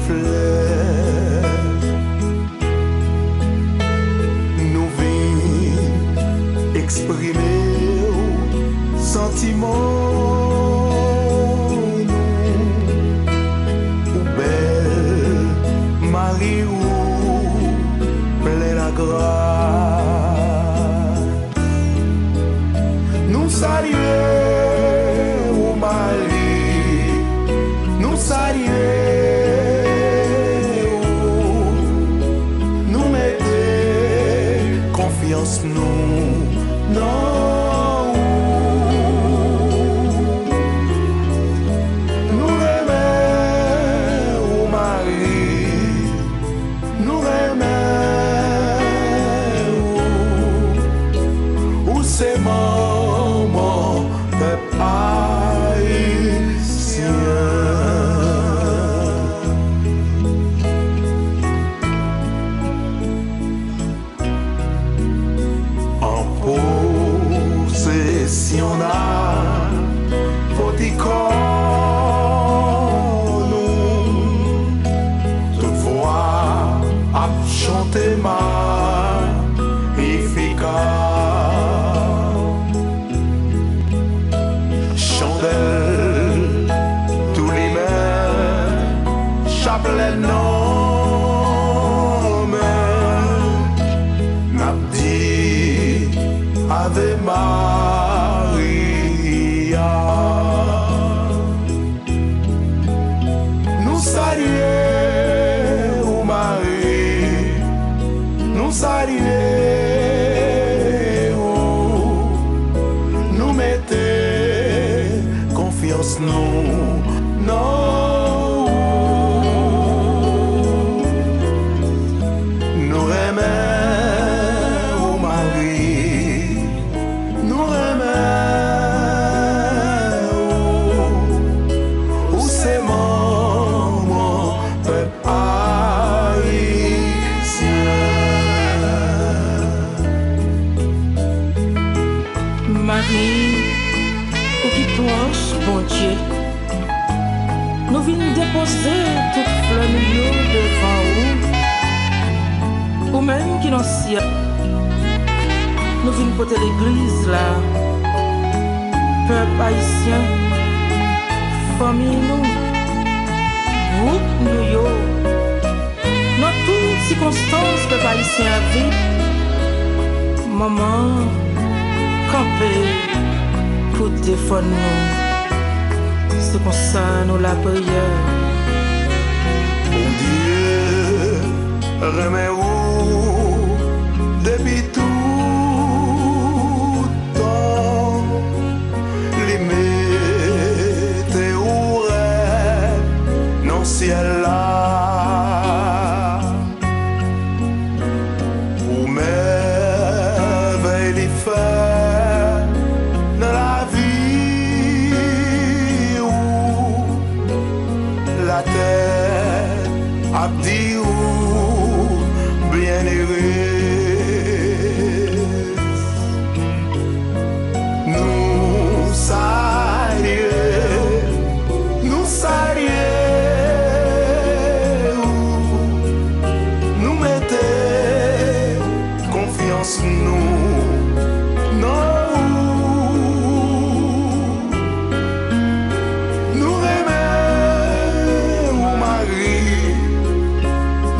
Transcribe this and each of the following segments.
fleur. Nous vîmes exprimer sentiments. Ou belle Marie ou plein la grâce. Nous saluons Marie, nous saluons, nous mettons confiance nous, non. Nous aimons Marie, nous aimons, ou c'est maman, peuple haïtien. En possession d'un petit corps, nous, toutefois, à chanter magnificat. Chandelle, tous les mains, chapelet non, n'a dit Ave Maria. Nous saluons Marie, nous saluons, nous mettons confiance nous, non. Nous aimons Marie, nous aimons, où c'est maman, peuple haïtien. Marie, ou qui proche, bon Dieu, nous venons déposer toute fleur devant vous, ou même qui n'en ciel. Nous venons porter l'église là, peuple haïtien, famille nous, groupe nous yo, dans toutes circonstances, peuple haïtien vit, maman, camper pour défendre nous. C'est comme ça nous la prière. Mon Dieu, remets-vous depuis tout temps. Les mettez où non ciel là. Pour merveille les faire dans la vie où la terre a dit où bien aimé. Nous saluons, nous saluons, nous mettons confiance nous, non. Nous aimons Marie,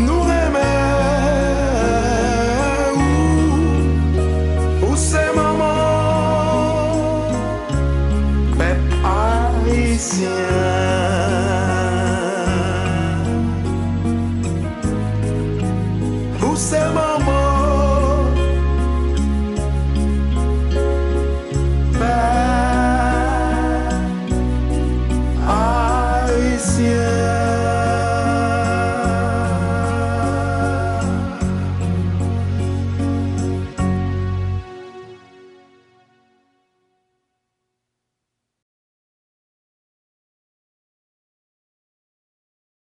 nous aimons, où c'est maman, peuple haïtien. Où c'est maman, peuple haïtien.